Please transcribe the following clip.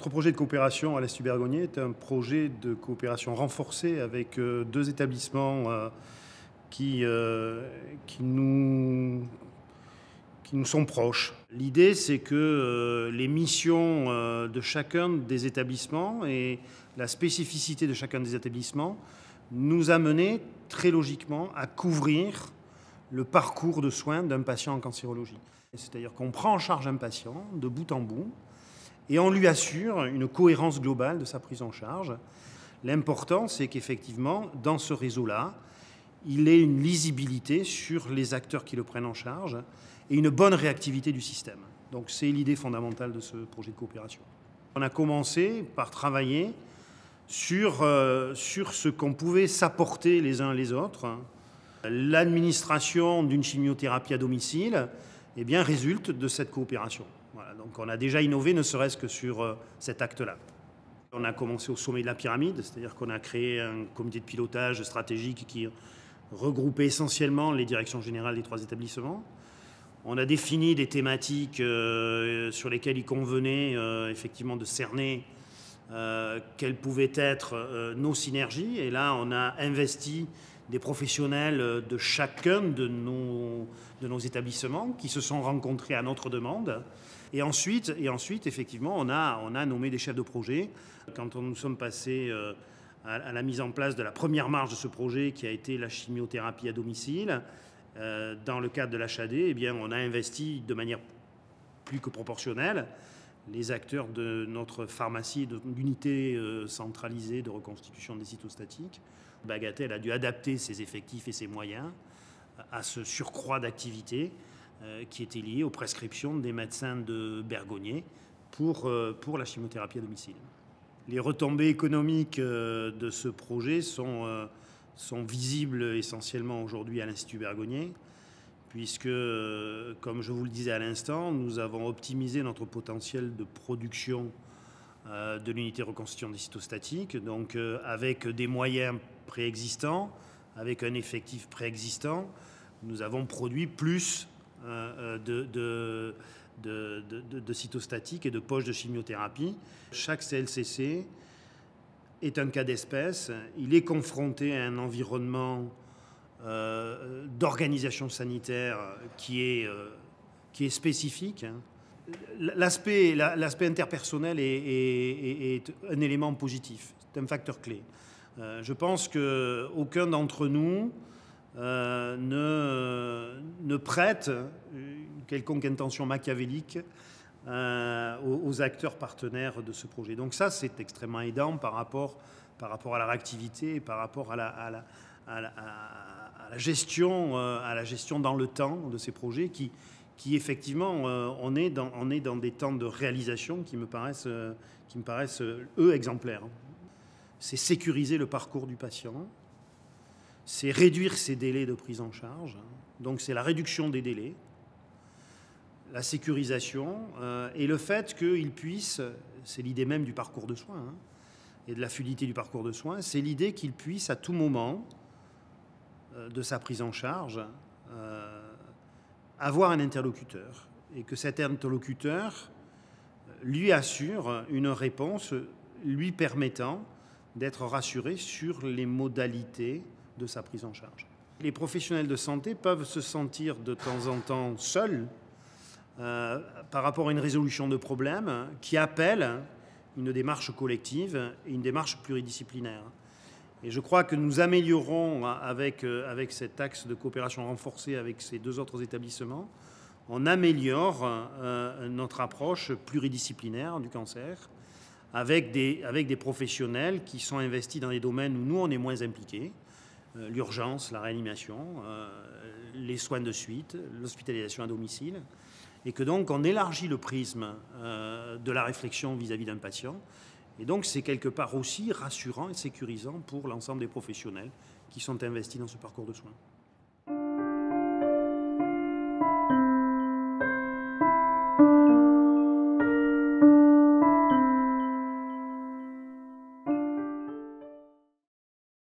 Notre projet de coopération à l'Est du Bergogné est un projet de coopération renforcée avec deux établissements qui nous sont proches. L'idée, c'est que les missions de chacun des établissements et la spécificité de chacun des établissements nous a mené très logiquement à couvrir le parcours de soins d'un patient en cancérologie. C'est-à-dire qu'on prend en charge un patient de bout en bout et on lui assure une cohérence globale de sa prise en charge. L'important, c'est qu'effectivement, dans ce réseau-là, il ait une lisibilité sur les acteurs qui le prennent en charge et une bonne réactivité du système. Donc c'est l'idée fondamentale de ce projet de coopération. On a commencé par travailler sur ce qu'on pouvait s'apporter les uns les autres. L'administration d'une chimiothérapie à domicile résulte de cette coopération. Voilà, donc on a déjà innové, ne serait-ce que sur cet acte-là. On a commencé au sommet de la pyramide, c'est-à-dire qu'on a créé un comité de pilotage stratégique qui regroupait essentiellement les directions générales des trois établissements. On a défini des thématiques sur lesquelles il convenait effectivement de cerner quelles pouvaient être nos synergies. Et là, on a investi des professionnels de chacun de nos établissements qui se sont rencontrés à notre demande. Et ensuite effectivement, on a nommé des chefs de projet. Quand nous sommes passés à la mise en place de la première marche de ce projet qui a été la chimiothérapie à domicile, dans le cadre de l'HAD, on a investi de manière plus que proportionnelle les acteurs de notre pharmacie, de l'unité centralisée de reconstitution des cytostatiques. Bagatelle a dû adapter ses effectifs et ses moyens à ce surcroît d'activité qui était lié aux prescriptions des médecins de Bergogné pour la chimiothérapie à domicile. Les retombées économiques de ce projet sont visibles essentiellement aujourd'hui à l'Institut Bergogné, puisque, comme je vous le disais à l'instant, nous avons optimisé notre potentiel de production de l'unité de reconstitution des cytostatiques, donc avec des moyens préexistants, avec un effectif préexistant, nous avons produit plus de cytostatiques et de poches de chimiothérapie. Chaque CLCC est un cas d'espèce. Il est confronté à un environnement d'organisation sanitaire qui est spécifique. L'aspect interpersonnel est un élément positif, c'est un facteur clé. Je pense qu'aucun d'entre nous ne prête quelconque intention machiavélique aux acteurs partenaires de ce projet. Donc ça, c'est extrêmement aidant par rapport à la réactivité et par rapport à la gestion dans le temps de ces projets qui effectivement, on est dans des temps de réalisation qui me paraissent eux, exemplaires. C'est sécuriser le parcours du patient, c'est réduire ses délais de prise en charge, donc c'est la réduction des délais, la sécurisation et le fait qu'il puisse, c'est l'idée même du parcours de soins et de la fluidité du parcours de soins, c'est l'idée qu'il puisse à tout moment de sa prise en charge avoir un interlocuteur et que cet interlocuteur lui assure une réponse lui permettant d'être rassuré sur les modalités de sa prise en charge. Les professionnels de santé peuvent se sentir de temps en temps seuls par rapport à une résolution de problème qui appelle une démarche collective et une démarche pluridisciplinaire. Et je crois que nous améliorons avec cet axe de coopération renforcée avec ces deux autres établissements, on améliore notre approche pluridisciplinaire du cancer avec des professionnels qui sont investis dans des domaines où nous, on est moins impliqués, l'urgence, la réanimation, les soins de suite, l'hospitalisation à domicile, et que donc on élargit le prisme de la réflexion vis-à-vis d'un patient. Et donc c'est quelque part aussi rassurant et sécurisant pour l'ensemble des professionnels qui sont investis dans ce parcours de soins.